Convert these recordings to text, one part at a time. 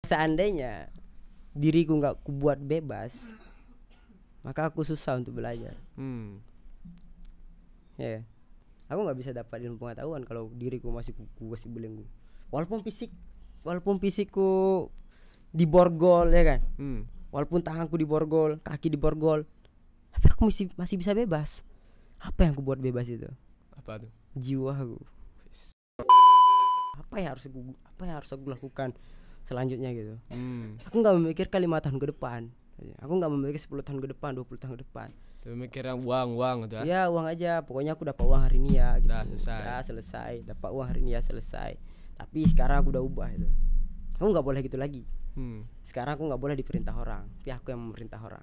Seandainya diriku nggak kubuat bebas, maka aku susah untuk belajar. Ya, aku nggak bisa dapat ilmu pengetahuan kalau diriku masih masih belenggu. Walaupun fisikku diborgol ya kan, walaupun tanganku diborgol, kaki diborgol, tapi aku masih bisa bebas. Apa yang aku buat bebas itu? Apa tuh? Jiwaku. Apa yang harus aku lakukan selanjutnya gitu. Aku nggak memikirkan 5 tahun ke depan. Aku nggak memikir 10 tahun ke depan, 20 tahun ke depan. Tapi mikirnya uang gitu ya. Uang aja. Pokoknya aku dapat uang hari ini ya gitu. Dah selesai. Dapat uang hari ini ya selesai. Tapi sekarang aku udah ubah itu. Aku nggak boleh gitu lagi. Sekarang aku nggak boleh diperintah orang, tapi aku yang memerintah orang.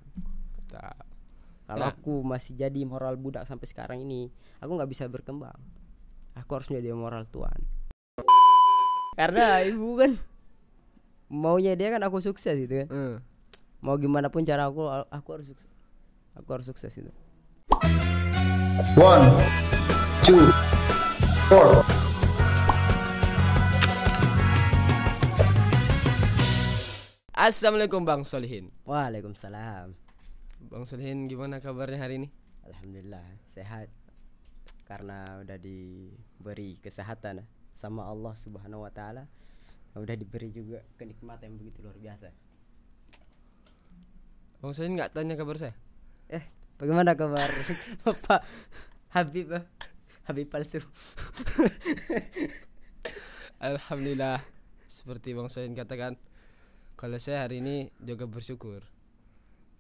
Kalau aku masih jadi moral budak sampai sekarang ini, aku nggak bisa berkembang. Aku harus menjadi moral tuan. Karena ibu kan maunya dia kan aku sukses gitu kan. Mau gimana pun cara aku harus sukses. Aku harus sukses itu. 1, 2, 4. Assalamualaikum Bang Solihin. Waalaikumsalam. Bang Solihin, gimana kabarnya hari ini? Alhamdulillah sehat. Karena udah diberi kesehatan sama Allah Subhanahu wa taala. Udah diberi juga kenikmatan yang begitu luar biasa. Bang Solihin enggak tanya kabar saya? Bagaimana kabar Bapak Habib? Habib palsu. Alhamdulillah. Seperti Bang Solihin katakan, kalau saya hari ini juga bersyukur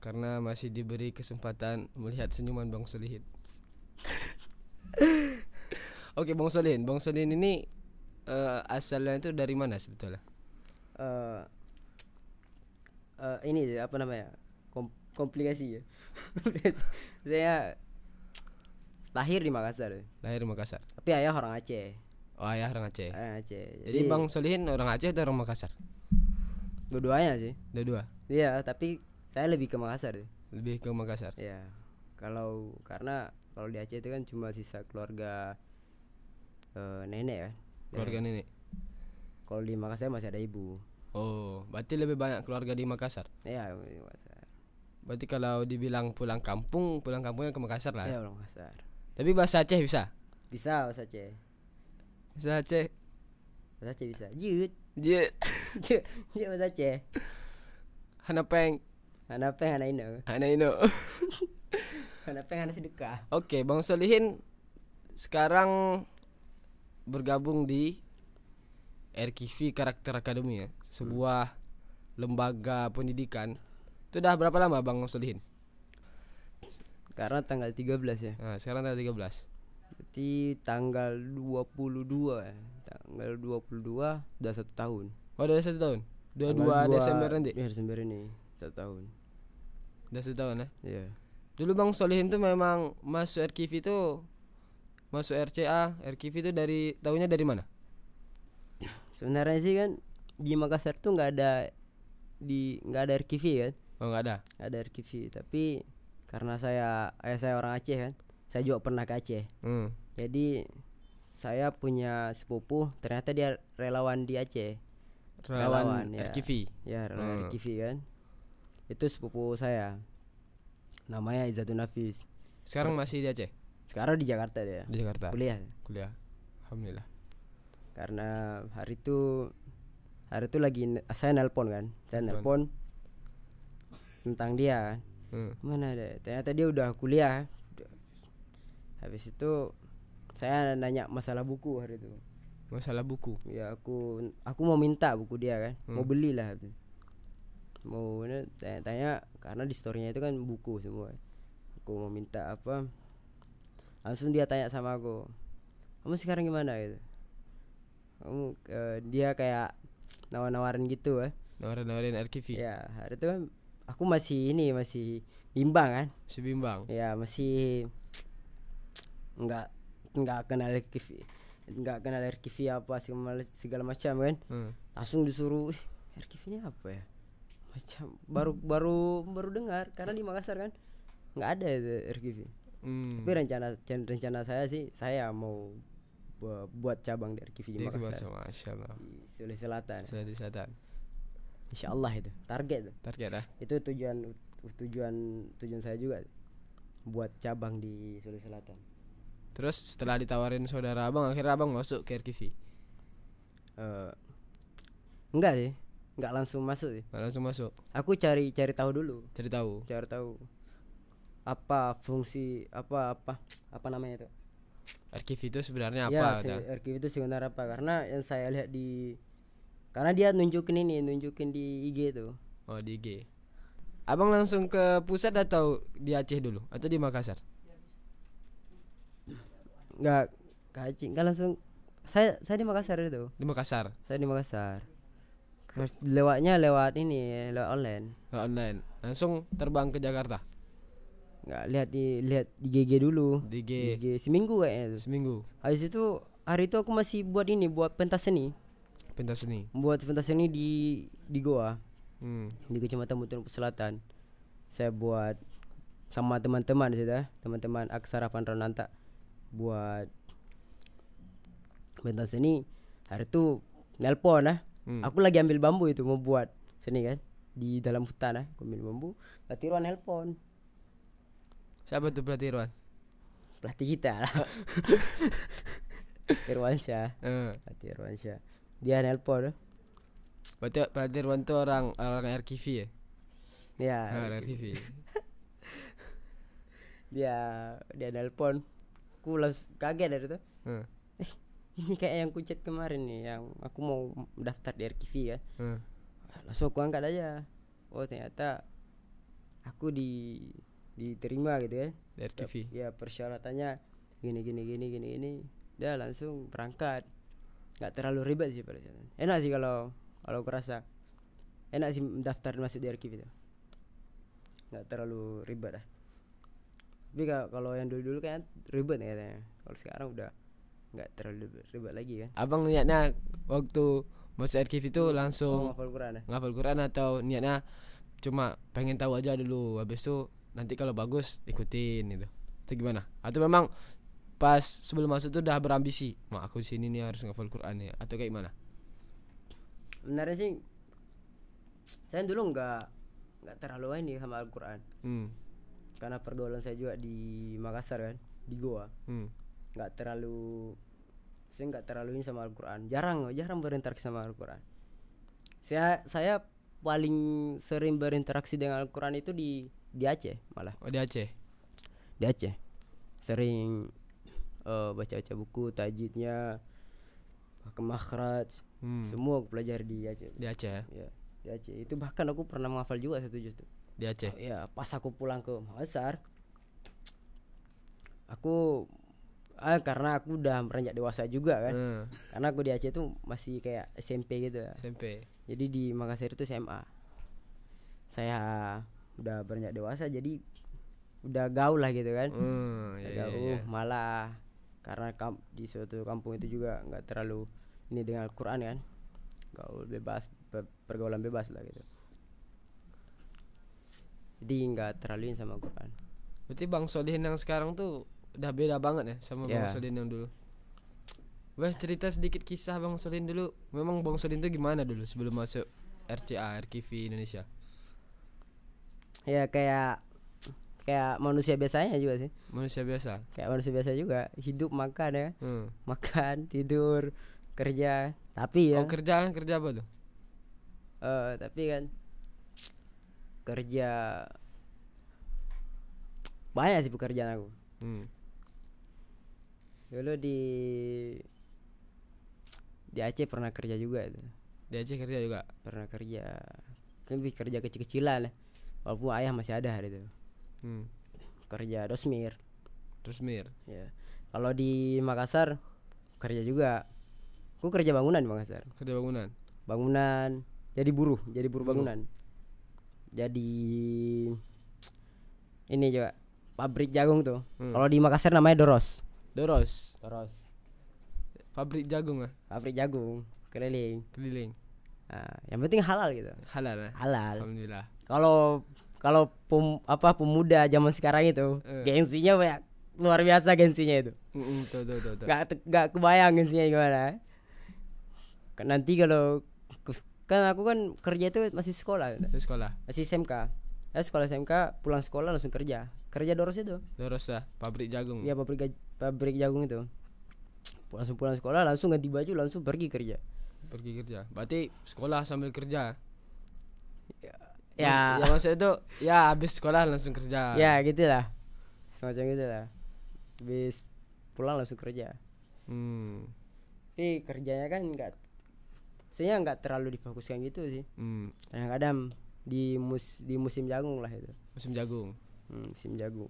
karena masih diberi kesempatan melihat senyuman Bang Solihin. Oke Bang Solihin ini asalnya itu dari mana sebetulnya? Ini apa namanya? Komplikasi ya. Saya lahir di Makassar. Tapi ayah orang Aceh. Oh, ayah orang Aceh. Jadi Bang Solihin orang Aceh atau orang Makassar? Dua-duanya sih. Dua-dua. Iya, tapi saya lebih ke Makassar. Lebih ke Makassar. Iya. Karena kalau di Aceh itu kan cuma sisa keluarga nenek ya. Keluarga nenek. Kalau di Makassar masih ada ibu. Oh, berarti lebih banyak keluarga di Makassar. Iya, di Makassar. Berarti kalau dibilang pulang kampungnya ke Makassar lah. Iya, pulang Makassar. Tapi bahasa Aceh bisa? Bisa bahasa Aceh. Bahasa Aceh. Bahasa Aceh bisa. Jut. Jut bahasa Aceh. Hanapeng. Hanapeng Hanaino. Hanapeng Hana sedekah. Oke, Bang Solihin sekarang bergabung di RKV Karakter Academy ya, sebuah lembaga pendidikan. Itu udah berapa lama Bang Solihin? Karena tanggal 13 ya. Nah, sekarang tanggal 13. Berarti tanggal 22 ya. Tanggal 22 udah 1 tahun. Oh, udah 1 tahun. 22 Desember nanti. Ya, Desember ini 1 tahun. Udah 1 tahun ya? Iya. Dulu Bang Solihin tuh memang masuk RKV itu, masuk RCA, RKV itu tahunnya dari mana? Sebenarnya sih kan di Makassar tuh nggak ada RKV kan. Oh, nggak ada. Ada RKV, tapi karena ayah saya orang Aceh kan, saya juga pernah ke Aceh. Jadi saya punya sepupu, ternyata dia relawan di Aceh. Relawan ya. RKV. Ya, relawan RKV kan. Itu sepupu saya. Namanya Izzatun Nafis. Sekarang masih di Aceh? Sekarang di Jakarta dia. Di Jakarta. Kuliah. Alhamdulillah. Karena hari itu lagi saya nelpon kan. Saya nelpon tentang dia. Mana ada? Ternyata dia udah kuliah. Habis itu saya nanya masalah buku hari itu. Masalah buku? Ya, aku mau minta buku dia kan. Mau belilah. Mau tanya karena di store-nya itu kan buku semua. Aku mau minta apa? Langsung dia tanya sama aku, "Kamu sekarang gimana?" gitu. Dia kayak nawarin gitu Nawarin RKV. Ya, hari itu kan aku masih bimbang kan. Masih bimbang. Ya, masih enggak kenal RKV apa segala macam kan. Langsung disuruh RKV ini apa ya? Macam baru dengar karena di Makassar kan nggak ada itu RKV. Tapi rencana saya sih saya mau buat cabang di RKV di Makassar. Masya Allah. Di Sulawesi Selatan. Insyaallah itu target tuh. Target dah. Itu tujuan saya juga buat cabang di Sulawesi Selatan. Terus setelah ditawarin saudara abang, akhirnya abang masuk ke RKV? Enggak sih, enggak langsung masuk sih. Nggak langsung masuk. Aku cari tahu dulu. Cari tahu. Cari tahu apa fungsi apa namanya itu. RKV itu sebenarnya Ya, apa? RKV itu sebenarnya apa? Karena yang saya lihat karena dia nunjukin di IG itu. Oh, di IG. Abang langsung ke pusat atau di Aceh dulu atau di Makassar? Enggak langsung. Saya di Makassar itu. Di Makassar. Saya di Makassar. Lewat online. Nggak online. Langsung terbang ke Jakarta. Nggak lihat di GG dulu. Di GG seminggu kayaknya itu. seminggu. Habis itu hari itu aku masih buat pentas seni. Pentas seni. Buat pentas seni di Goa. Hmm. Di Kecamatan Mutinupuk Selatan. Saya buat sama teman-teman di situ, teman-teman Aksara Pandrananta buat pentas seni. Hari itu nelpon Aku lagi ambil bambu itu mau buat seni kan di dalam hutan aku ambil bambu. Pelatih Irwan nelpon. Siapa tuh pelatih Irwan? Pelatih kita lah. Irwansyah. Pelatih Irwansyah. Dia nelpon. Berarti pelatih Irwan tuh orang RKV ya? Ya. Orang RKV. dia nelpon. Aku langsung kaget dari itu. Ini kayak yang kucet kemarin nih, yang aku mau daftar di RKV kan. Langsung aku angkat aja. Oh ternyata aku diterima gitu kan. Di RKV. Ya persyaratannya gini. Dia langsung berangkat. Gak terlalu ribet sih persyaratan. Enak sih kalau aku rasa. Enak sih daftar masuk di RKV itu. Gak terlalu ribet lah. Tapi kalau yang dulu kan ribet ya katanya. Kalau sekarang udah nggak terlalu ribet lagi kan. Abang niatnya waktu masuk RKV itu langsung ngafal Quran atau niatnya cuma pengen tahu aja dulu, habis itu nanti kalau bagus ikutin gitu, atau gimana? Atau memang pas sebelum masuk tuh udah berambisi, aku di sini nih harus ngafal Quran ya, atau kayak gimana? Sebenarnya sih saya dulu nggak terlalu ini sama Al-Quran. Karena pergaulan saya juga di Makassar kan, di Goa. Saya nggak terlalu ini sama Al-Quran. Jarang berinteraksi sama Al-Quran. Saya paling sering berinteraksi dengan Al-Quran itu di Aceh malah. Oh, di Aceh. Di Aceh. Sering baca buku tajwidnya, pakai makhraj. Semua aku pelajari di Aceh. Di Aceh ya? Ya, di Aceh. Itu bahkan aku pernah menghafal juga satu juz tuh. Di Aceh. Ya, pas aku pulang ke Makassar. Aku karena aku udah beranjak dewasa juga kan. Karena aku di Aceh tuh masih kayak SMP gitu ya. SMP. Jadi di Makassar itu SMA. Saya udah beranjak dewasa jadi udah gaul lah gitu kan. Iya. Malah karena di suatu kampung itu juga nggak terlalu ini dengan Al-Quran kan. Gaul bebas, pergaulan bebas lah gitu. Jadi nggak terlalu ini sama Al-Quran. Berarti Bang Solihin yang sekarang tuh udah beda banget ya sama Bang Solihin yang dulu. Cerita sedikit kisah Bang Solihin dulu. Memang Bang Solihin tuh gimana dulu sebelum masuk RKV Indonesia? Ya kayak manusia biasanya juga sih. Manusia biasa. Kayak manusia biasa juga, hidup makan ya. Makan, tidur, kerja. Tapi ya. Oh, kerja apa tuh? Tapi kan kerja banyak sih pekerjaan aku. Dulu di Aceh pernah kerja juga itu. Di Aceh kerja juga? Pernah kerja. Lebih kerja kecil-kecilan lah. Walaupun ayah masih ada hari itu. Kerja dosmir. Ya. Kalau di Makassar kerja juga. Aku kerja bangunan di Makassar. Kerja bangunan. Jadi buruh bangunan. Jadi ini juga pabrik jagung tuh. Kalau di Makassar namanya Doros. Pabrik jagung lah. Pabrik jagung keliling. Nah, yang penting halal gitu. Halal. Alhamdulillah. Kalau pemuda zaman sekarang itu gengsinya banyak, luar biasa gengsinya itu. Tuh. Gak kebayang gengsinya gimana. Nanti kalau kan aku kan kerja itu masih sekolah, Di sekolah. masih SMK. Sekolah SMK, pulang sekolah langsung kerja Doros itu. Terus lah pabrik jagung. Iya, pabrik jagung itu. Pulang sekolah langsung ganti baju langsung pergi kerja. Pergi kerja. Berarti sekolah sambil kerja. Ya, Ya maksudnya itu ya habis sekolah langsung kerja. ya gitulah, semacam gitulah. Habis pulang langsung kerja. Tapi kerjanya kan sebenarnya nggak terlalu difokuskan gitu sih. Kadang-kadang di musim jagung lah itu. Musim jagung. Musim jagung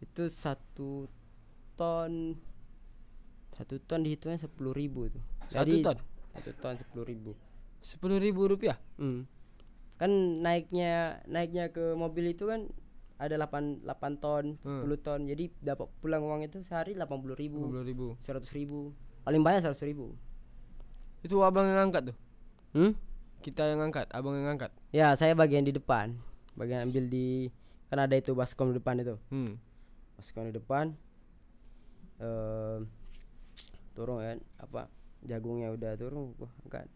itu 1 ton dihitungnya 10.000 tuh. 1 ton? 1 ton 10.000. 10.000 rupiah. Kan naiknya ke mobil itu kan ada 8 ton 10 ton, jadi dapat pulang uang itu sehari 80.000, 100.000, paling banyak 100.000. Itu abang yang ngangkat tuh? Kita yang ngangkat, abang yang ngangkat. Ya, saya bagian di depan, bagian ambil di, kan ada itu baskom di depan itu. Baskom di depan, turun kan, apa jagungnya udah turun, gua angkat.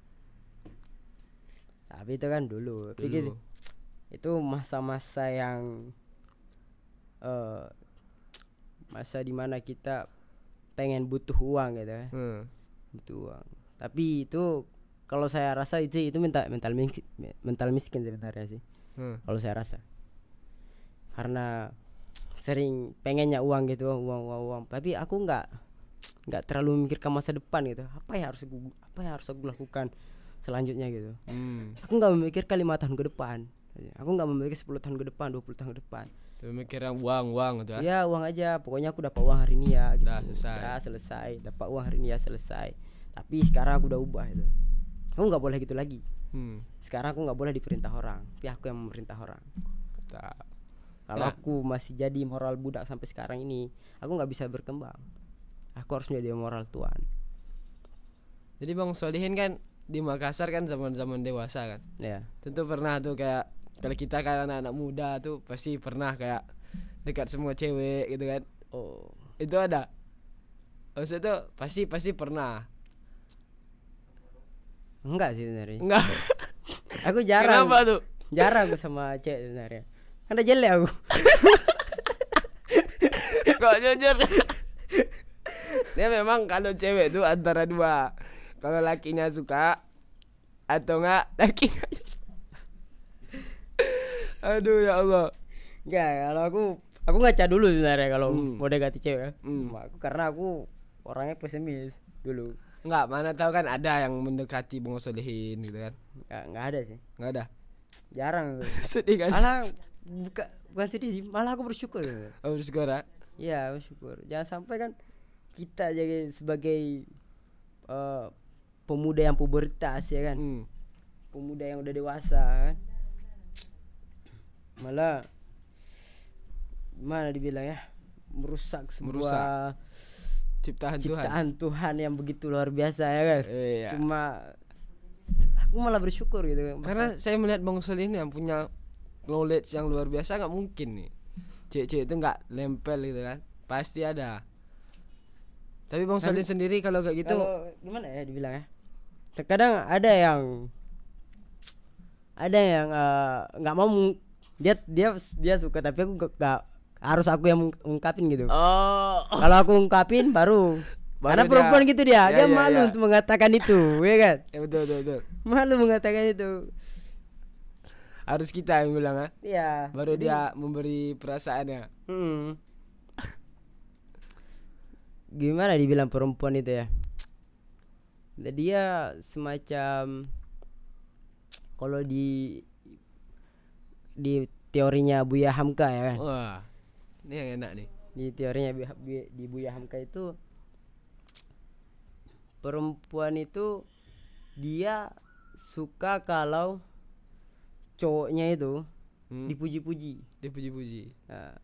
Tapi itu kan dulu. Itu masa-masa yang masa dimana kita pengen butuh uang gitu kan. Butuh uang. Tapi itu kalau saya rasa itu mental miskin sebenarnya sih. Kalau saya rasa. Karena sering pengennya uang gitu, uang. Tapi aku nggak terlalu memikirkan masa depan gitu. Apa yang harus aku lakukan selanjutnya gitu. Aku nggak memikirkan 5 tahun ke depan. Aku nggak memikir 10 tahun ke depan, 20 tahun ke depan. Memikirkan uang gitu ya. Uang aja. Pokoknya aku dapat uang hari ini ya gitu. Selesai. Dapat uang hari ini ya selesai. Tapi sekarang aku udah ubah itu. Aku nggak boleh gitu lagi. Sekarang aku nggak boleh diperintah orang, tapi aku yang memerintah orang. Kalau aku masih jadi moral budak sampai sekarang ini, aku nggak bisa berkembang. Aku harus menjadi moral tuan. Jadi Bang Solihin kan di Makassar kan zaman dewasa kan. Ya. Tentu pernah tuh kayak kalau kita kan anak-anak muda tuh pasti pernah kayak dekat semua cewek gitu kan. Oh, itu ada. Maksudnya tuh pasti pernah. Enggak sih sebenarnya. Enggak. Aku jarang. Kenapa tuh? Jarang aku sama cewek sebenarnya. Karena jelek aku. Kok jujur? Dia memang kalau cewek tuh antara dua. Kalau lakinya suka atau enggak lakinya. Aduh ya Allah. Enggak, kalau aku ngaca dulu sebenarnya kalau mau dekati cewek. Karena aku orangnya pesimis dulu. Enggak, mana tahu kan ada yang mendekati Bang Solihin gitu kan. Enggak ada sih. Enggak ada. Jarang. Sedih kan? Malah bukan sedih sih, malah aku bersyukur. Oh, bersyukur ya? Iya, bersyukur. Jangan sampai kan kita jadi sebagai pemuda yang pubertas ya kan. Pemuda yang udah dewasa kan. Malah gimana dibilang ya, merusak sebuah ciptaan Tuhan yang begitu luar biasa ya kan. Iya. Cuma aku malah bersyukur gitu. Karena saya melihat Bang Solihin yang punya knowledge yang luar biasa, nggak mungkin nih cewek-cewek itu nggak lempel gitu kan, pasti ada. Tapi Bang Solihin sendiri kalau kayak gitu, kalau gimana ya dibilang ya, terkadang ada yang nggak mau dia suka, tapi aku nggak harus aku yang ungkapin gitu. Kalau aku ungkapin baru karena perempuan gitu dia malu untuk mengatakan itu, ya kan? Ya betul. Malu mengatakan itu. Harus kita yang bilang ya. Iya. Baru dia memberi perasaannya. Gimana dibilang perempuan itu ya? Dia semacam, kalau di teorinya Buya Hamka ya kan. Wah, ini yang enak nih. Di teorinya di Buya Hamka itu, perempuan itu dia suka kalau cowoknya itu dipuji-puji. Nah,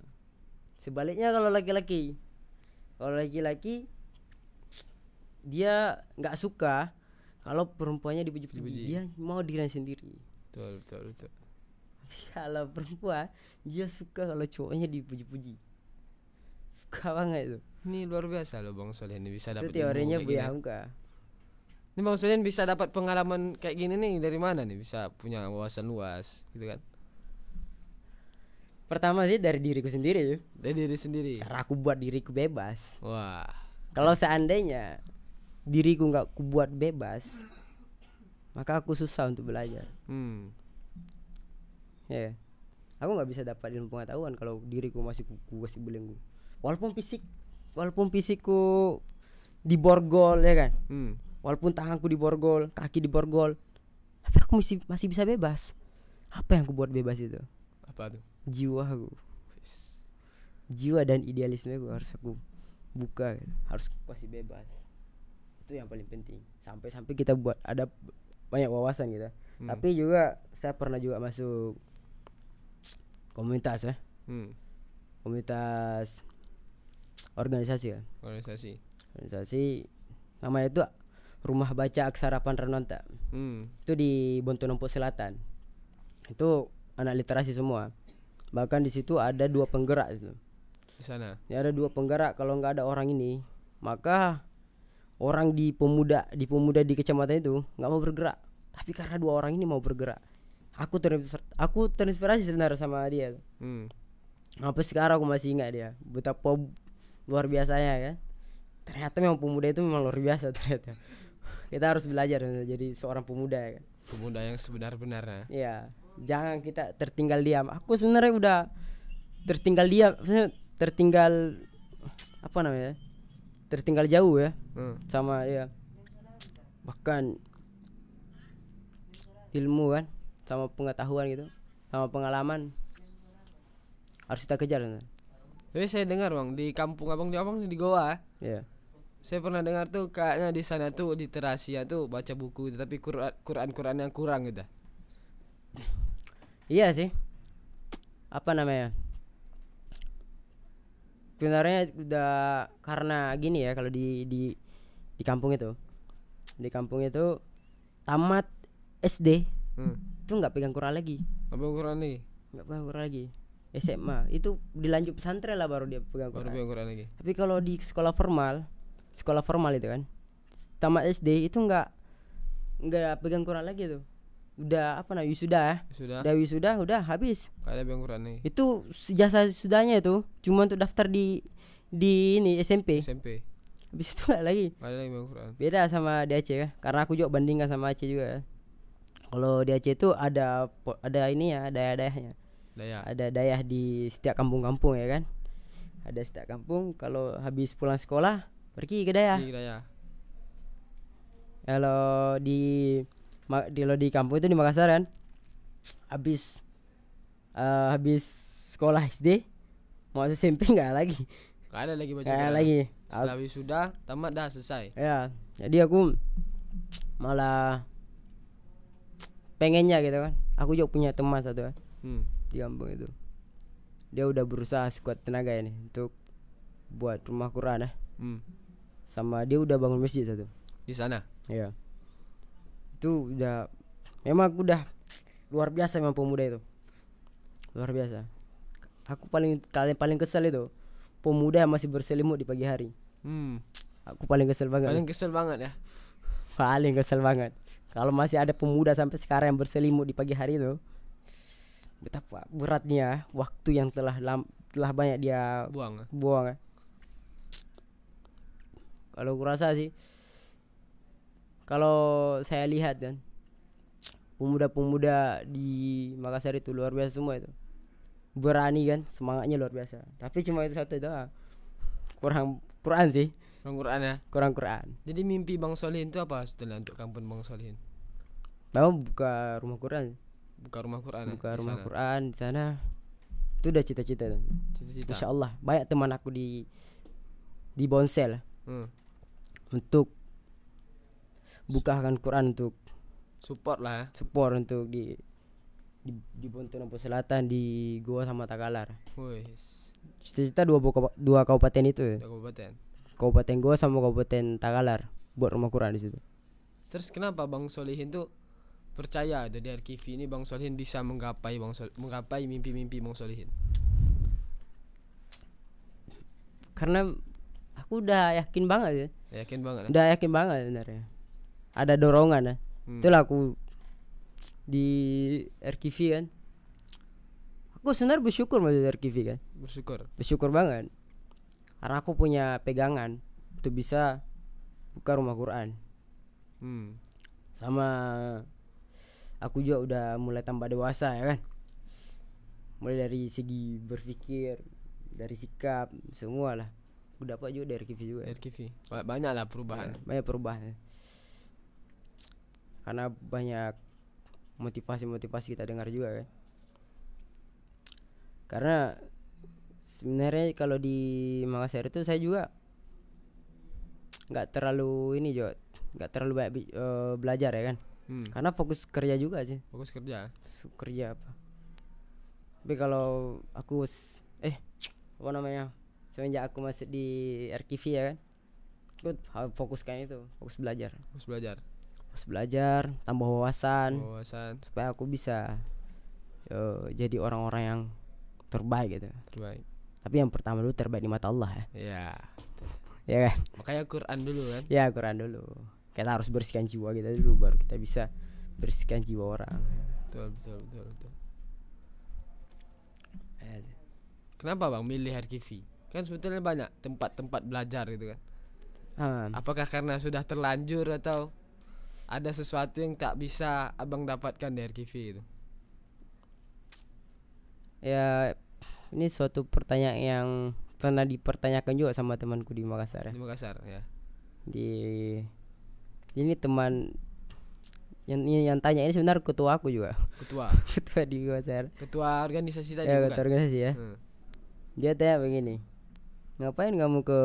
sebaliknya kalau laki-laki dia nggak suka kalau perempuannya dipuji-puji. Dia mau dirinya sendiri. Betul. Kalau perempuan dia suka kalau cowoknya dipuji-puji. Suka banget itu. Ini luar biasa loh Bang Solihin, ini bisa dapat itu teorinya Buya Hamka. Ini Bang Solihin bisa dapat pengalaman kayak gini nih dari mana nih? Bisa punya wawasan luas gitu kan? Pertama sih dari diriku sendiri ya. Dari diri sendiri. Karena aku buat diriku bebas. Wah. Kalau seandainya diriku nggak ku buat bebas, maka aku susah untuk belajar. Ya, aku nggak bisa dapat ilmu pengetahuan kalau diriku masih masih belenggu. Walaupun fisikku diborgol ya kan. Walaupun tanganku diborgol, kaki diborgol, tapi aku masih bisa bebas. Apa yang aku buat bebas itu? Apa tuh? Jiwa aku. Jiwa dan idealisme aku harus aku buka, harus aku kasih bebas. Itu yang paling penting. Sampai kita buat ada banyak wawasan gitu. Tapi juga saya pernah juga masuk komunitas ya. Komunitas organisasi kan. Organisasi namanya itu Rumah Baca Aksara Panranonta. Itu di Bontonompo Selatan. Itu anak literasi semua. Bahkan di situ ada 2 penggerak itu. Di sana. Ya ada 2 penggerak. Kalau nggak ada orang ini, maka orang di pemuda di kecamatan itu nggak mau bergerak. Tapi karena 2 orang ini mau bergerak, aku terinspirasi sebenarnya sama dia. Sampai sekarang aku masih ingat dia betapa luar biasanya ya. Ternyata memang pemuda itu memang luar biasa ternyata. Kita harus belajar jadi seorang pemuda ya kan. Pemuda yang sebenar-benarnya. Iya, jangan kita tertinggal diam. Aku sebenarnya udah tertinggal diam, tertinggal apa namanya? Tertinggal jauh ya. Sama ya. Bahkan ilmu kan, sama pengetahuan gitu, sama pengalaman harus kita kejar. Tapi saya dengar Bang, di kampung Abang di Goa. Iya. Saya pernah dengar tuh kayaknya di sana tuh literasinya tuh baca buku tapi Quran yang kurang gitu. Iya sih. Apa namanya? Sebenarnya udah karena gini ya, kalau di kampung itu. Di kampung itu tamat SD itu nggak pegang Quran lagi. Nggak pegang Quran lagi. SMA itu dilanjut pesantren lah baru dia pegang Quran lagi. Tapi kalau di sekolah formal itu kan, tamat SD itu nggak pegang Quran lagi tuh. Udah apa namanya wisuda udah habis. Kayak pegang Quran nih. Itu jasa sudahnya itu cuma untuk daftar di ini SMP. Habis itu nggak lagi pegang Quran. Beda sama di Aceh ya, karena aku juga bandingkan sama Aceh juga ya. Kalau di Aceh itu ada ini ya, daya-dayahnya. Ada dayah di setiap kampung-kampung ya kan. Ada setiap kampung kalau habis pulang sekolah pergi ke dayah. Kalau di kampung itu di Makassar kan, habis sekolah SD mau SMP nggak ada lagi baca Quran lagi. Setelah wisuda tamat dah selesai. Ya, jadi aku malah pengennya gitu kan. Aku juga punya teman satu kan. Di kampung itu dia udah berusaha sekuat tenaga ini untuk buat rumah Quran ya. Sama dia udah bangun masjid satu di sana. Iya, itu memang udah luar biasa memang pemuda itu, luar biasa. Aku paling kesel itu pemuda yang masih berselimut di pagi hari. Aku paling kesel banget Ya. Paling kesel banget kalau masih ada pemuda sampai sekarang yang berselimut di pagi hari itu. Betapa beratnya waktu yang telah banyak dia buang ya. Kalau kurasa sih, kalau saya lihat kan, pemuda-pemuda di Makassar itu luar biasa semua itu, berani kan, semangatnya luar biasa. Tapi cuma itu satu doang, kurang Quran sih. Kurang Quran. Jadi mimpi Bang Solihin itu apa setelah untuk kampung Bang Solihin? Buka rumah Quran. Buka rumah Quran di sana. Itu udah cita-cita. Insya Allah banyak teman aku di Bonsel untuk bukakan Quran, untuk support untuk di Bontonompo Selatan, di Goa sama Takalar. Cita-cita dua kabupaten itu. Kabupaten Goa sama Kabupaten Takalar buat rumah Quran di situ. Terus kenapa Bang Solihin tuh percaya dari Arkivi ini Bang Solihin bisa menggapai mimpi-mimpi Bang Solihin? Karena aku udah yakin banget ya. Udah yakin banget sebenarnya. ada dorongan ya. Itulah aku di RKV kan. Aku sebenarnya bersyukur masuk RKV kan. Bersyukur banget. Karena aku punya pegangan untuk bisa buka rumah Quran. Sama aku juga udah mulai tambah dewasa ya kan. Mulai dari segi berpikir, dari sikap, semua lah. Aku dapat juga dari RKV juga. Banyak lah perubahan. Banyak perubahan. Karena banyak motivasi kita dengar juga kan. Karena sebenarnya kalau di Makassar itu saya juga nggak terlalu ini juga, nggak terlalu banyak belajar ya kan. Karena fokus kerja juga sih. Fokus kerja apa. Tapi kalau aku apa namanya, semenjak aku masuk di RKV ya kan, aku fokuskan itu, fokus belajar, tambah wawasan supaya aku bisa jadi orang-orang yang terbaik gitu. Tapi yang pertama dulu terbaik di mata Allah ya. Ya kan? Makanya Quran dulu kan? Ya, Quran dulu. Kita harus bersihkan jiwa kita dulu, baru kita bisa bersihkan jiwa orang. Betul. Kenapa Bang milih RKV? Kan sebetulnya banyak tempat-tempat belajar gitu kan. Apakah karena sudah terlanjur atau ada sesuatu yang tak bisa Abang dapatkan di RKV itu? Ya, ini suatu pertanyaan yang pernah dipertanyakan juga sama temanku di Makassar ya. Di Makassar ya. Ini teman yang tanya ini sebenarnya ketua aku juga. Ketua di Makassar. Ketua organisasi tadi ya, bukan? Ketua organisasi ya. Dia tanya begini, ngapain kamu ke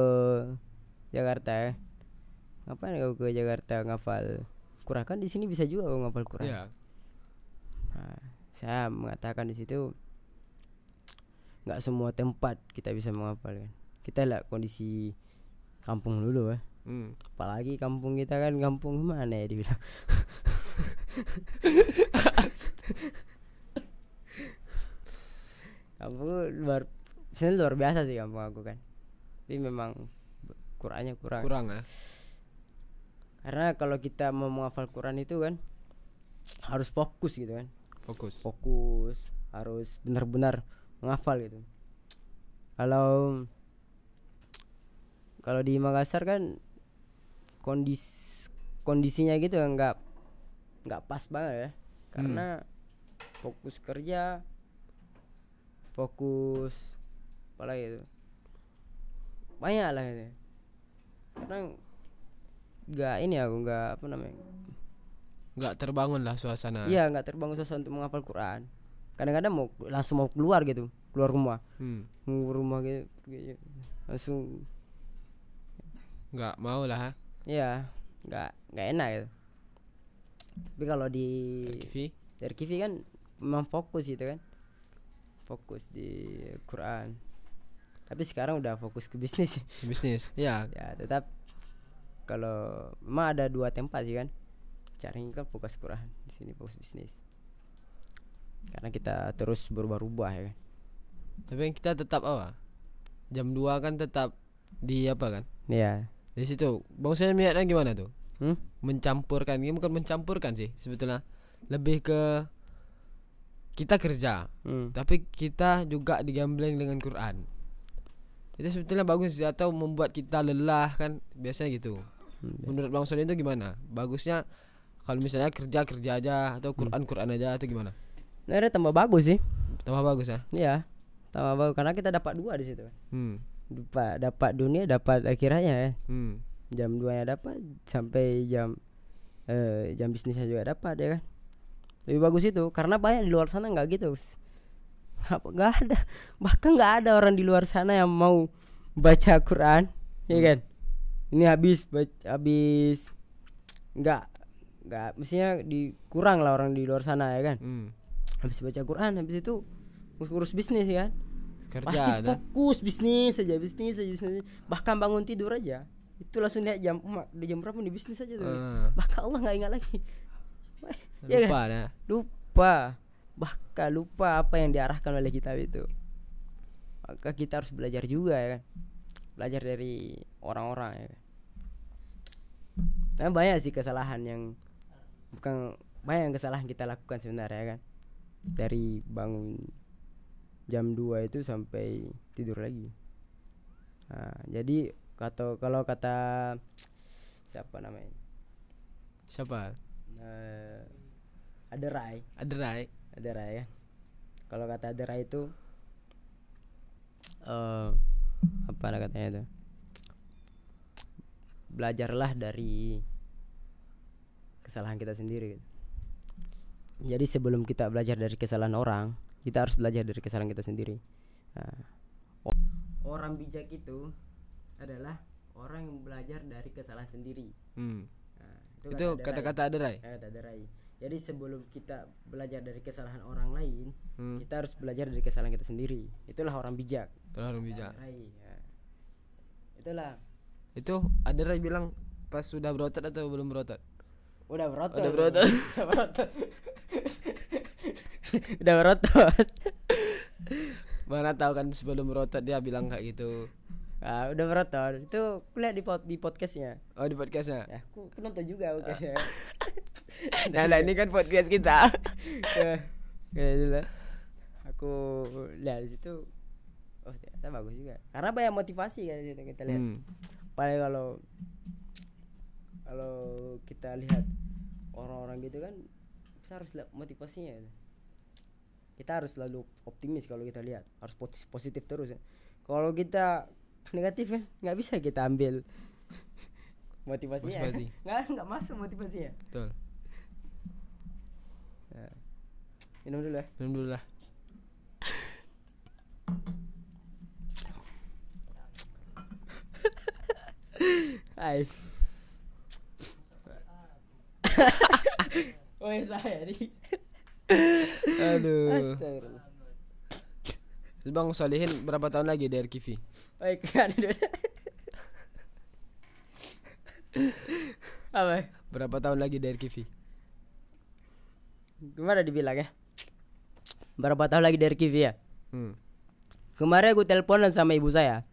Jakarta ya? Ngapain kamu ke Jakarta ngafal Quran? Kan di sini bisa juga kamu ngafal Quran. Yeah. Nah, saya mengatakan di situ nggak semua tempat kita bisa menghafal kan. Kita lihat kondisi kampung dulu ya. Apalagi kampung kita kan kampung mana ya dibilang. Kampung luar biasa sih kampung aku kan. Tapi memang Qurannya kurang ya. Karena kalau kita mau menghafal Quran itu kan harus fokus gitu kan. Fokus, harus benar-benar menghafal gitu. Kalau di Makassar kan kondisinya gitu nggak pas banget ya. Karena fokus kerja, fokus apalagi itu banyak lah gitu. Karena nggak terbangun lah suasana. Iya, nggak terbangun suasana untuk menghafal Quran. Kadang-kadang langsung mau keluar rumah gitu langsung nggak mau lah. Iya, nggak enak gitu. Tapi kalau di RKV kan memang fokus gitu kan, fokus di Quran. Tapi sekarang udah fokus ke bisnis. Ya. Ya, tetap kalau memang ada 2 tempat sih kan. Caranya kan fokus Quran, di sini fokus bisnis. Karena kita terus berubah-ubah ya kan. Tapi kita tetap jam 2 kan tetap di apa kan? Iya. Di situ Bang saya melihatnya gimana tuh? Mencampurkan, ini bukan mencampurkan sih sebetulnya. Lebih ke kita kerja, tapi kita juga digambleng dengan Quran. Itu sebetulnya bagus atau membuat kita lelah kan? Biasanya gitu. Menurut Bang Sony itu gimana? Bagusnya kalau misalnya kerja aja atau Quran aja atau gimana? Nah, tambah bagus sih. Tambah bagus ya? Iya. Tambah bagus karena kita dapat 2 di situ. Dapat dunia, dapat akhirnya ya. Jam 2-nya dapat sampai jam bisnisnya juga dapat ya kan. Lebih bagus itu karena banyak di luar sana nggak gitu. Nggak ada, bahkan nggak ada orang di luar sana yang mau baca Quran, ya kan? Ini habis nggak mestinya dikurang lah orang di luar sana ya kan? Habis baca Quran, habis itu ngurus bisnis ya kan? Kerja, pasti fokus bisnis aja. Bahkan bangun tidur aja itu langsung lihat jam berapa nih, bisnis aja tuh. Bahkan Allah nggak ingat lagi. Lupa apa yang diarahkan oleh kitab itu. Maka kita harus belajar juga ya kan, belajar dari orang-orang ya kan. Nah, banyak sih kesalahan yang banyak yang kesalahan kita lakukan sebenarnya kan. Dari bangun jam 2 itu sampai tidur lagi. Nah, jadi kalau kata siapa namanya? Siapa? Aderai ya. Kalau kata Aderai itu apa katanya itu? Belajarlah dari kesalahan kita sendiri. Jadi sebelum kita belajar dari kesalahan orang, kita harus belajar dari kesalahan kita sendiri. Nah, orang bijak itu adalah orang yang belajar dari kesalahan sendiri. Nah, itu kata-kata Aderai. Kata Aderai. Jadi sebelum kita belajar dari kesalahan orang lain, kita harus belajar dari kesalahan kita sendiri. Itulah orang bijak. Itulah orang bijak. Ya. Itulah. Itu Aderai bilang pas sudah berotot atau belum berotot? Udah berotot. Udah berotot. Mana tahu kan sebelum berotot dia bilang kayak gitu. Udah berotot. Itu kulihat di podcastnya. Oh, di podcastnya. Ya, aku nonton juga podcastnya. Nah, ini kan podcast kita. Ya itulah. Aku lihat di situ. Oh, ternyata bagus juga. Karena banyak motivasi kan di situ kita lihat. Paling kalau kita lihat orang-orang gitu kan, kita harus lihat motivasinya. Kita harus selalu optimis kalau kita lihat, harus positif terus ya. Kalau kita negatif kan nggak bisa kita ambil motivasinya. Nggak masuk motivasinya. Betul. Nah, minum dulu ya. Minum dulu lah. Hai. Woi saya nih. Aduh. Astagfirullah. Bang Solihin berapa tahun lagi di RKV? Baik kan. Apa? Berapa tahun lagi di RKV? Gimana dibilang ya? Berapa tahun lagi dari RKV ya? Kemarin aku teleponan sama ibu saya.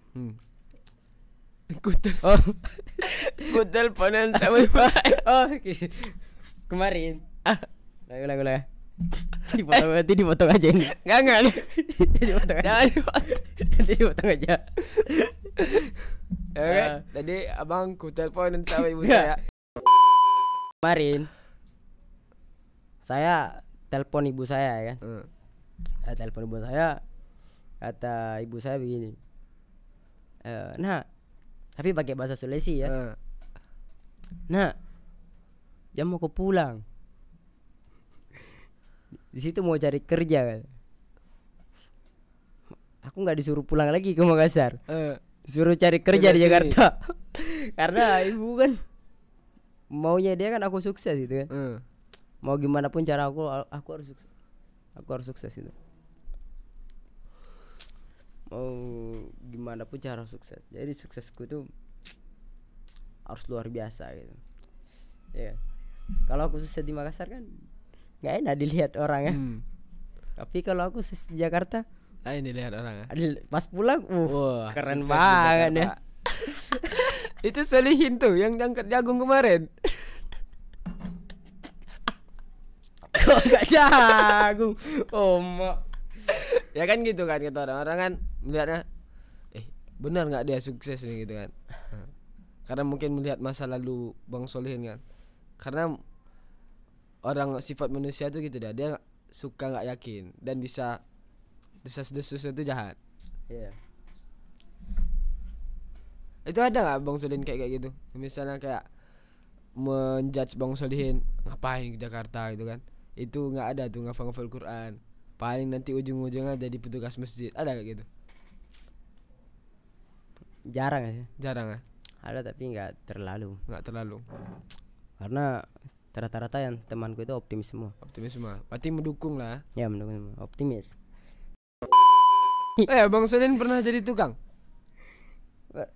Aku teleponan sama ibu saya. Oh, kemarin. Lagu. Dipotong aja ini. Enggak. Dipotong aja. Dipotong aja. Oke. Tadi abangku teleponan sama ibu saya. Kemarin saya telepon ibu saya kan. Telepon ibu saya, kata ibu saya begini. Nah, tapi pakai bahasa Sulawesi ya. Nah, jam mau pulang. Di situ mau cari kerja kan. Aku nggak disuruh pulang lagi ke Makassar. Disuruh cari kerja di Jakarta. Karena ibu kan maunya dia kan aku sukses gitu kan. Mau gimana pun cara aku harus sukses. Aku harus sukses itu. Mau gimana pun cara sukses. Jadi suksesku tuh harus luar biasa gitu. Ya. Kalau aku sukses di Makassar kan nggak enak dilihat orang ya. Tapi kalau aku sukses di Jakarta, ini dilihat orang ya. Pas pulang, keren sukses banget ya. Itu Solihin tuh yang ngangkat jagung kemarin. Kok gak jagung? Mak. Ya kan gitu kan kata orang-orang kan melihatnya benar nggak dia sukses nih gitu kan. Karena mungkin melihat masa lalu Bang Solihin kan. Karena orang sifat manusia tuh gitu dia suka nggak yakin dan bisa desas-desus itu jahat. Iya. Itu ada nggak Bang Solihin kayak gitu? Misalnya kayak menjudge Bang Solihin ngapain ke Jakarta gitu kan? Itu nggak ada tuh ngafal Quran. Paling nanti ujung-ujungnya jadi petugas masjid. Ada kayak gitu? Jarang ya. Jarang ya? Ada tapi nggak terlalu. Karena rata-rata yang temanku itu optimis semua. Optimis semua. Berarti mendukung lah. Ya mendukung, optimis. Bang Solihin pernah jadi tukang?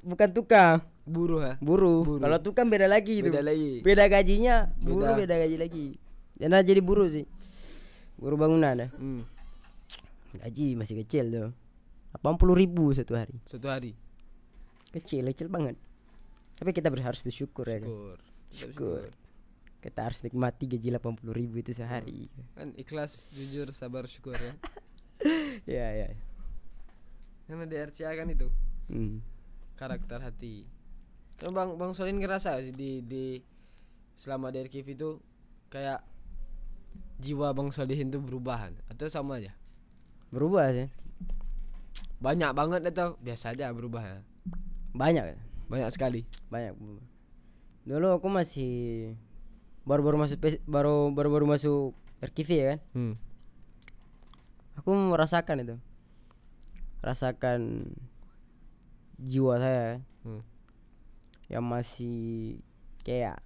Bukan tukang, buruh ya? Buruh. Kalau tukang beda lagi itu. Beda gajinya. Buruh beda gaji lagi. Jangan jadi buruh sih. Buruh bangunan ya. Gaji masih kecil tuh. 80.000 satu hari. Kecil Kecil banget. Tapi kita harus bersyukur ya kan. Syukur. Kita harus nikmati gaji 80.000 itu sehari. Kan ikhlas, jujur, sabar, syukur ya. Ya. Karena di RCA kan itu Hmm. karakter hati. Terus Bang Solin ngerasa gak sih di selama di RKV itu kayak jiwa Bang Solihin tuh berubah atau sama aja? Berubah sih. Banyak banget atau biasa aja berubah ya? Banyak Sekali. berubah. Dulu aku masih baru masuk RKV ya kan. Aku merasakan itu. Rasakan jiwa saya yang masih kayak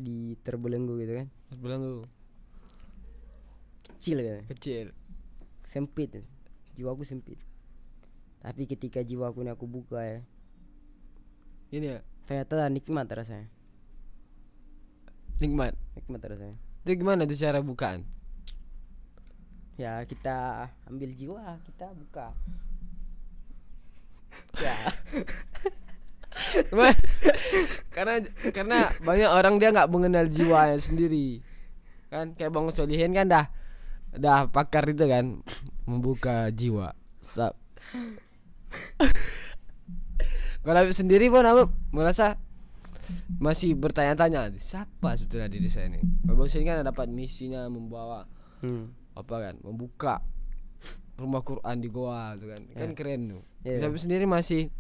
di terbelenggu gitu kan. Belenggu. Kecil. Sempit. Jiwaku sempit. Tapi ketika jiwaku ini aku buka ya, Ini ya, ternyata nikmat rasanya. nikmat. Nikmat rasanya. Itu gimana tuh cara bukaan? Ya kita ambil jiwa, kita buka. Ya. karena banyak orang dia nggak mengenal jiwanya sendiri. Kan kayak Bang Solihin kan dah pakar itu kan membuka jiwa. Kalau sendiri pun aku merasa masih bertanya-tanya siapa sebetulnya diri saya ini. Bang Solihin kan dapat misinya membawa apa kan, membuka rumah Quran di goa tuh kan. Kan keren tuh. Tapi sendiri masih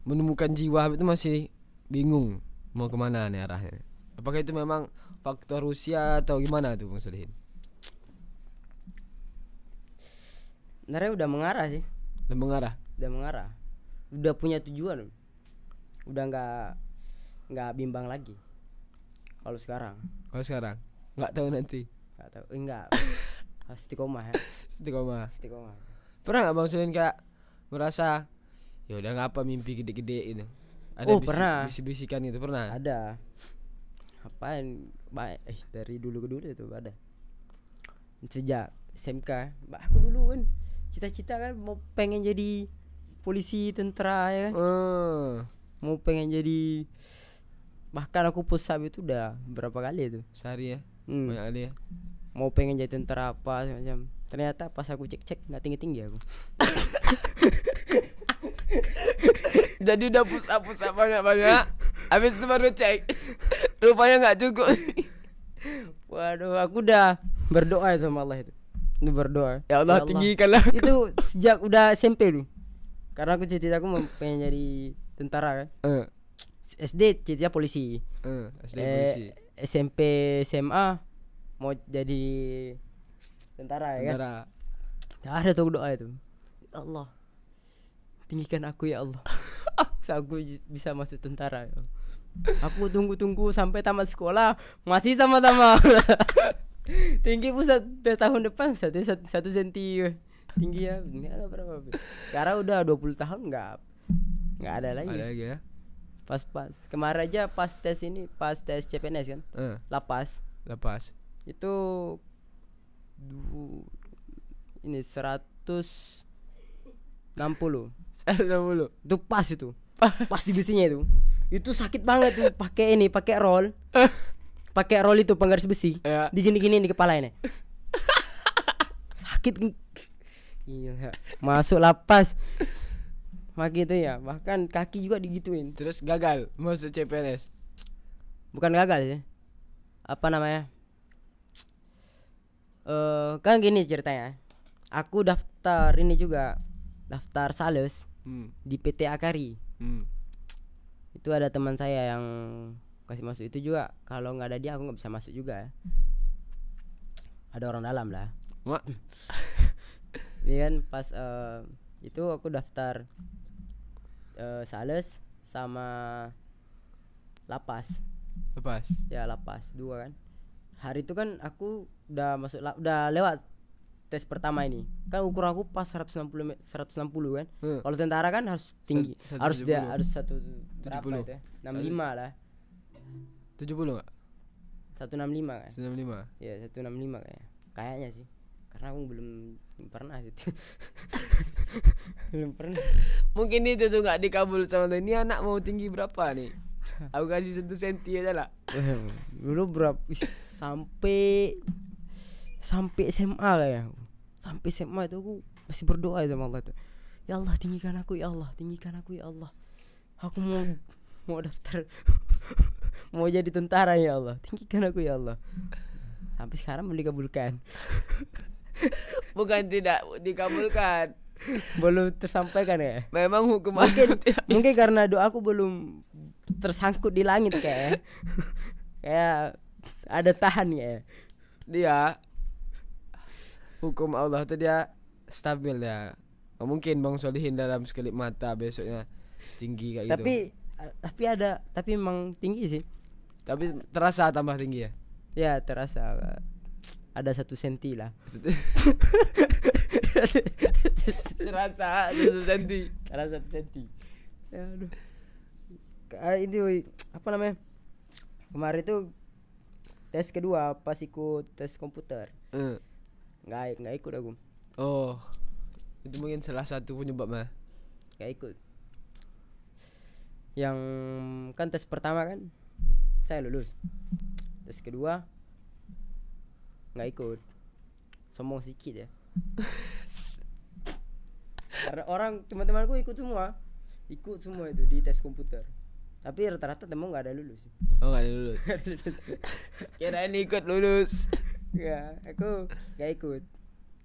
menemukan jiwa itu masih bingung mau kemana nih arahnya. Apakah itu memang faktor usia atau gimana tuh Bang Solihin? Sebenarnya udah mengarah sih. Udah mengarah. Udah punya tujuan. Udah nggak bimbang lagi. Kalau sekarang Nggak tahu nanti. nggak tahu. Enggak. Istiqomah ya. Istiqomah. Istiqomah. Pernah nggak Bang Solihin kayak merasa ya udah ngapa mimpi gede-gede itu? Ada Pernah. bisikan itu pernah. Ada. Apaan? Dari dulu ke dulu itu ada. Sejak SMK, aku dulu kan cita-cita kan mau pengen jadi polisi, tentara ya kan. Mau pengen jadi, bahkan aku push up itu udah berapa kali itu Sehari ya. Banyak kali ya. Mau pengen jadi tentara apa macam. Ternyata pas aku cek nggak tinggi aku. Jadi udah push up banyak. Habis itu baru cek. Rupanya nggak cukup. Waduh, aku udah berdoa sama Allah itu. Itu berdoa. Ya Allah, tinggikanlah aku. Itu sejak udah SMP dulu. Karena aku cita-citaku mau pengen jadi tentara kan. SD cita-cita polisi. SD polisi. SMP SMA mau jadi tentara ya kan. Ya ada tuh doa itu. Ya Allah, tinggikan aku ya Allah. Aku bisa masuk tentara ya. Aku tunggu sampai tamat sekolah masih sama-sama. Tinggi pusat tahun depan 1 senti tinggi ya. Enggak ada berapa. Sekarang udah 20 tahun enggak ada lagi. Ada lagi ya. Pas kemarin aja pas tes CPNS kan. Lapas. Itu ini 160. Itu pas itu. Pas di besinya itu. Itu sakit banget tuh pakai roll. Pakai roll itu penggaris besi. Digini-gini di kepala ini. Sakit. Iya. Masuk lapas. Gitu ya. Bahkan kaki juga digituin. Terus gagal masuk CPNS. Bukan gagal sih. Apa namanya? Kan gini ceritanya. Aku daftar ini juga. Daftar sales di PT Akari. Itu ada teman saya yang kasih masuk itu juga. Kalau nggak ada dia aku nggak bisa masuk juga. Ada orang dalam lah. Ini kan pas itu aku daftar sales sama lapas. Ya lapas 2 kan. Hari itu kan aku udah masuk udah lewat tes pertama ini. Kan ukuran aku pas 160 kan. Kalau tentara kan harus tinggi. Harus 1 berapa 70. itu ya? 65 lah. 70 enggak? 165 kan. 165. Iya, 165 kayaknya. Kayaknya sih. karena aku belum pernah gitu. Belum pernah. Mungkin itu tuh nggak dikabul sama dia. Ini anak mau tinggi berapa nih? Aku kasih 1 senti aja lah. Dulu berapa sampai SMA kayak. Sampai SMA itu aku masih berdoa sama Allah tuh. Ya Allah, tinggikan aku ya Allah, tinggikan aku ya Allah. Aku mau daftar mau jadi tentara ya Allah, tinggikan aku ya Allah. Sampai sekarang belum dikabulkan. Bukan tidak dikabulkan, Belum tersampaikan ya. memang hukum Mungkin karena doaku belum tersangkut di langit kayak. Kayak ada tahan ya. dia hukum Allah tuh dia stabil ya. Nggak mungkin Bang Solihin dalam sekelip mata besoknya tinggi kayak gitu. Tapi emang tinggi sih. Tapi terasa tambah tinggi ya. Ya terasa ada 1 senti lah. Terasa 1 senti. Ada 1 senti. Ya aduh. Ini apa namanya? Kemarin tuh tes kedua pas ikut tes komputer. Nggak ikut aku. Oh, itu mungkin salah satu penyebabnya. Nggak ikut. Yang kan tes pertama kan saya lulus. Tes kedua nggak ikut. Sombong sedikit ya. Karena orang teman-temanku ikut semua itu di tes komputer. Tapi rata-rata temen nggak ada lulus. Oh, nggak lulus. Kirain ikut lulus. Ya, aku nggak ikut.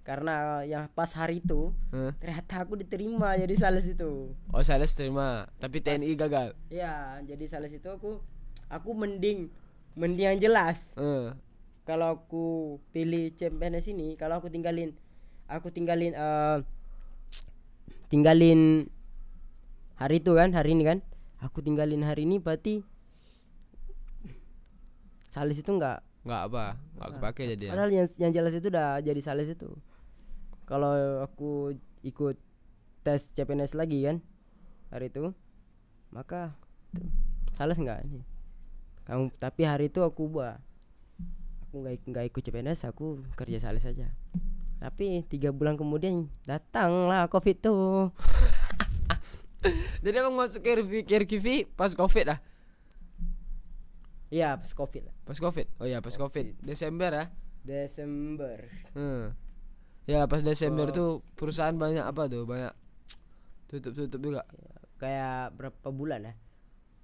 Karena yang pas hari itu ternyata aku diterima jadi sales itu. Oh, sales terima, tapi TNI gagal. Ya, jadi sales itu aku mending yang jelas. Kalau aku pilih CPNS ini, kalau aku tinggalin hari itu kan, hari ini kan, aku tinggalin hari ini berarti sales itu nggak kepake jadi ya. Padahal yang jelas itu udah jadi sales itu. Kalau aku ikut tes CPNS lagi kan hari itu, maka sales nggak ini. Tapi hari itu aku ubah. Aku nggak ikut CPNS, aku kerja sales saja. Tapi 3 bulan kemudian datanglah COVID tuh. Jadi abang masuk ke RKV pas COVID lah. Iya, pas COVID lah. Pas COVID. Oh iya, pas COVID. Desember ya. Desember. Ya pas Desember tuh perusahaan banyak apa tuh? Banyak tutup juga. Kayak berapa bulan ya?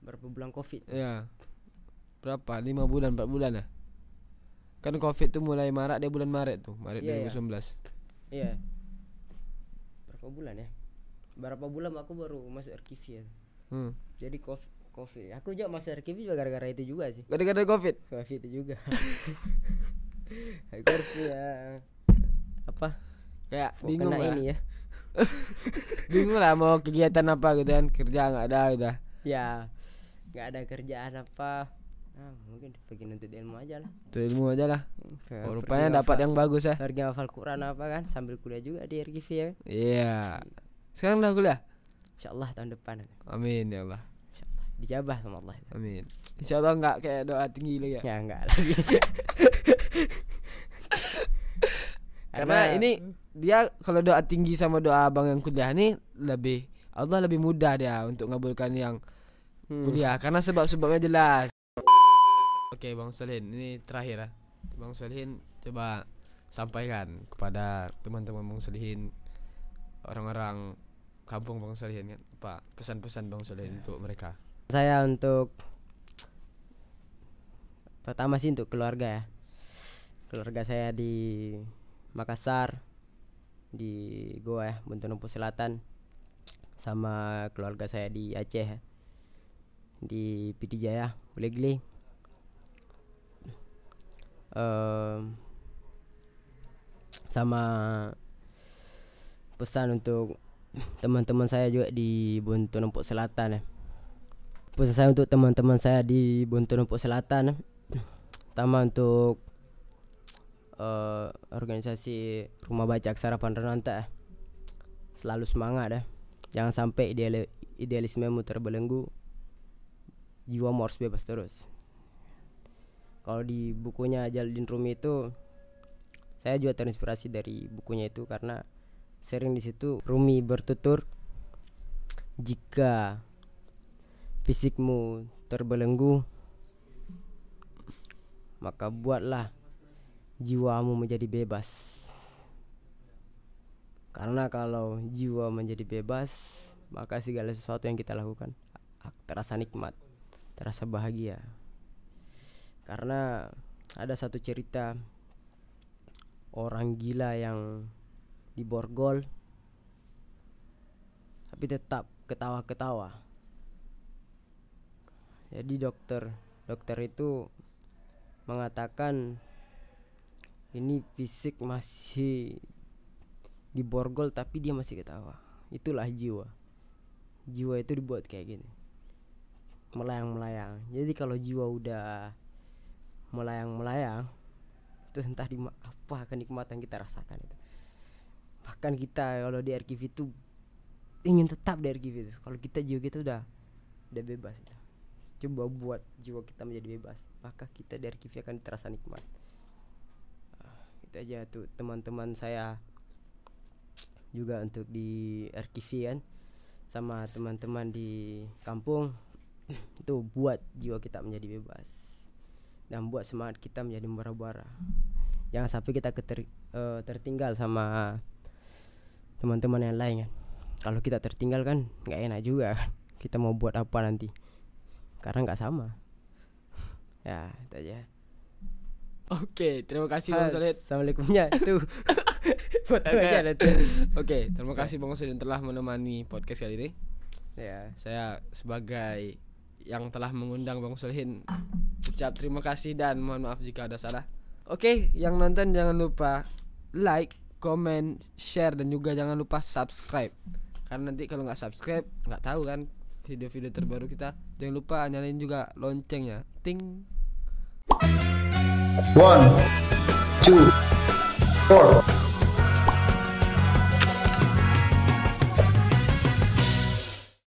Berapa bulan COVID? Iya. Berapa? 5 bulan, 4 bulan ya? Kan COVID tuh mulai marak dia bulan Maret tuh, Maret 2019. Iya. Berapa bulan ya? Berapa bulan aku baru masuk RKV ya. Jadi COVID. Aku juga masuk RKV juga gara-gara itu juga sih. Gara-gara COVID itu juga. Aku harus punya apa? Kayak bingung lah ini ya. Bingung lah mau kegiatan apa gitu kan, kerja nggak ada gitu. Ya, nggak ada kerjaan apa. Mungkin pergi nuntut ilmu aja lah. Ilmu aja lah. Rupanya dapat yang bagus ya. Pergi hafal Quran apa kan, sambil kuliah juga di RKV ya. Iya. Sekarang udah kuliah? Insyaallah tahun depan. Amin ya Allah. Insyaallah dijabah sama Allah. Amin. Insyaallah enggak kayak doa tinggi lagi ya. Ya enggak lagi. Karena ini dia kalau doa tinggi sama doa abang yang kuliah ini lebih Allah lebih mudah dia untuk ngabulkan yang kuliah karena sebab-sebabnya jelas. Oke, Bang Solihin, ini terakhir ya. Bang Solihin coba sampaikan kepada teman-teman Bang Solihin, orang-orang kampung Bang Solihin kan, apa pesan-pesan Bang Solihin untuk mereka. Saya untuk pertama sih untuk keluarga ya. Keluarga saya di Makassar, di Goa ya, Buntu Numpu Selatan, sama keluarga saya di Aceh ya, di Pidijaya, Ulegli. Sama pesan untuk teman-teman saya juga di Buntu Numpu Selatan ya. Pesan saya untuk teman-teman saya di Buntu Numpu Selatan, pertama untuk organisasi Rumah Baca Aksara Panrananta, selalu semangat ya. Jangan sampai idealismemu terbelenggu, jiwamu harus bebas terus. Kalau di bukunya Jalaluddin Rumi itu Saya juga terinspirasi dari bukunya itu karena sering di situ Rumi bertutur, jika fisikmu terbelenggu, maka buatlah jiwamu menjadi bebas. Karena kalau jiwa menjadi bebas, maka segala sesuatu yang kita lakukan terasa nikmat, terasa bahagia. Karena ada satu cerita orang gila yang diborgol tapi tetap ketawa-ketawa. Jadi dokter itu mengatakan ini fisik masih diborgol tapi dia masih ketawa. Itulah jiwa. Jiwa itu dibuat kayak gini, melayang-melayang. Jadi kalau jiwa udah melayang-melayang, itu entah apa kenikmatan kita rasakan itu. Bahkan kita kalau di RKV itu ingin tetap di RKV itu. Kalau kita jiwa kita udah bebas itu. Coba buat jiwa kita menjadi bebas, maka kita di RKV akan terasa nikmat. Itu aja tuh teman-teman saya juga untuk di RKV kan, sama teman-teman di kampung. Itu buat jiwa kita menjadi bebas dan buat semangat kita menjadi membara-bara. Jangan sampai kita tertinggal sama teman-teman yang lain kan. Kalau kita tertinggal kan nggak enak juga kan. Kita mau buat apa nanti, karena nggak sama. Ya itu aja. Oke, terima kasih Bang Solid. Assalamualaikumnya itu. Oke, terima kasih Bang Solid telah menemani podcast kali ini. Ya, saya sebagai yang telah mengundang Bang Solihin ucap terima kasih dan mohon maaf jika ada salah. Oke, yang nonton jangan lupa like, comment, share dan juga jangan lupa subscribe. Karena nanti kalau nggak subscribe nggak tahu kan video-video terbaru kita. Jangan lupa nyalain juga loncengnya. Ting. 1, 2, 4.